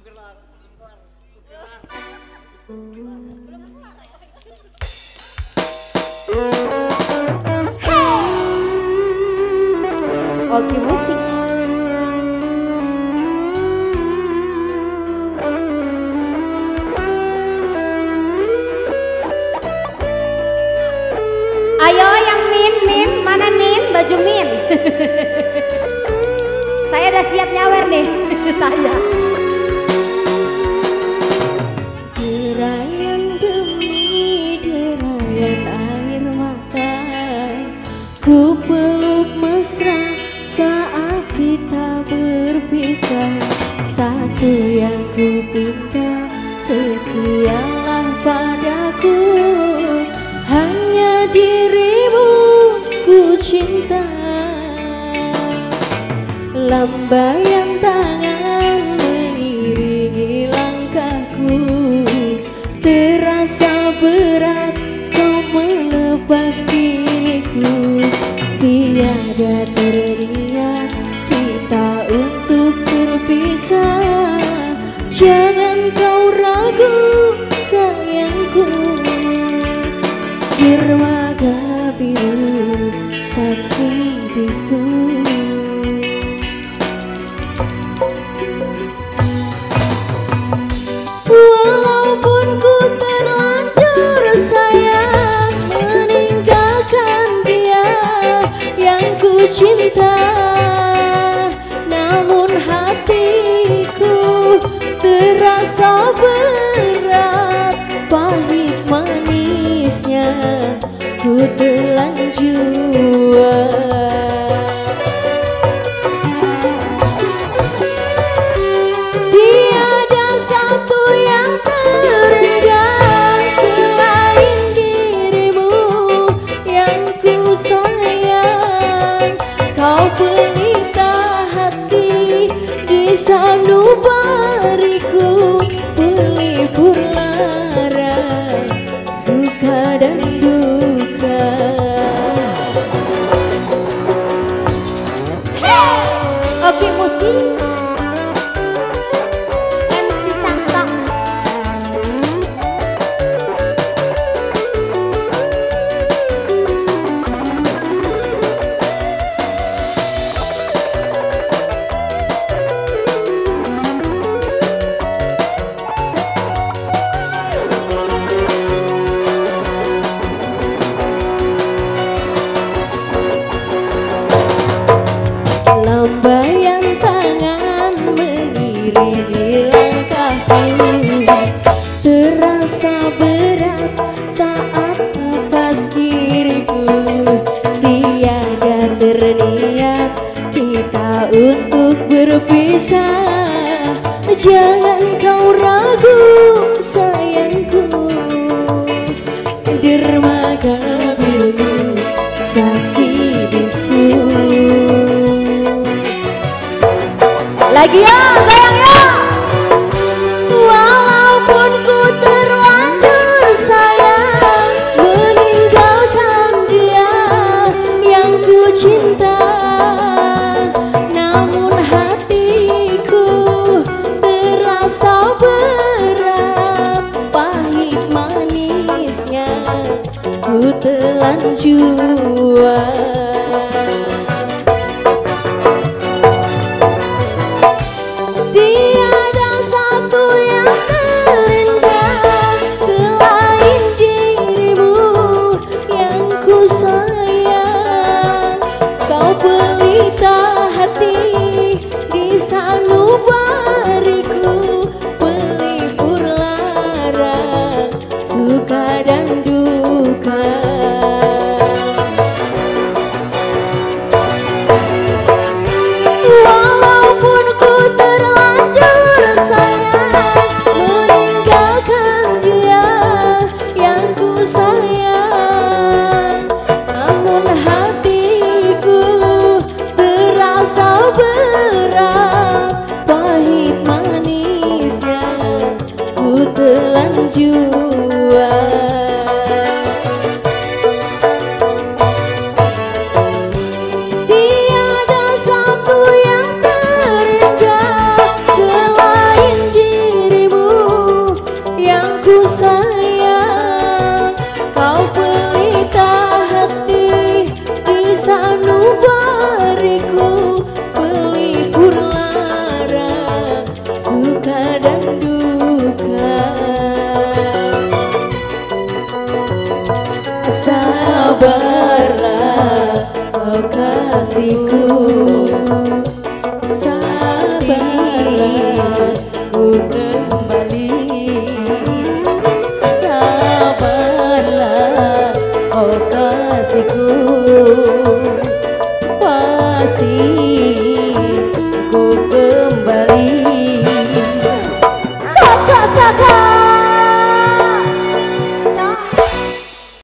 Oke musik. Ayo yang min, mana min, baju min. Saya udah siap nyawer nih, saya. Derayan demi derayan air mata, ku peluk mesra saat kita berpisah. Satu yang ku minta, setialah padaku, hanya dirimu ku cinta. Lambaian tangan mengiringi langkahku, terasa berat kau melepas diriku. Tiada terniat kita untuk berpisah, jangan kau ragu sayangku. Dermaga biru saksi bisu, walaupun ku terlanjur sayang meninggalkan dia yang ku cinta, namun hatiku terasa berat, pahit manisnya ku telan jua. Tiada satu yang terenggang selain dirimu yang ku sayang. Kau pelita hati di sanubariku, pelipur lara suka dan duka. Oke musik. MC Santo. Lambaian tangan mengiringi langkahku, terasa berat saat lepas diriku. Tiada terniat kita untuk berpisah, jangan kau ragu sayangku. Dermaga biru saksi bisu. Lagi ya sayang ya. Walaupun ku terlanjur sayang meninggalkan dia yang ku cinta, namun hatiku terasa berat, pahit manisnya ku telan jua. Di kekasihku.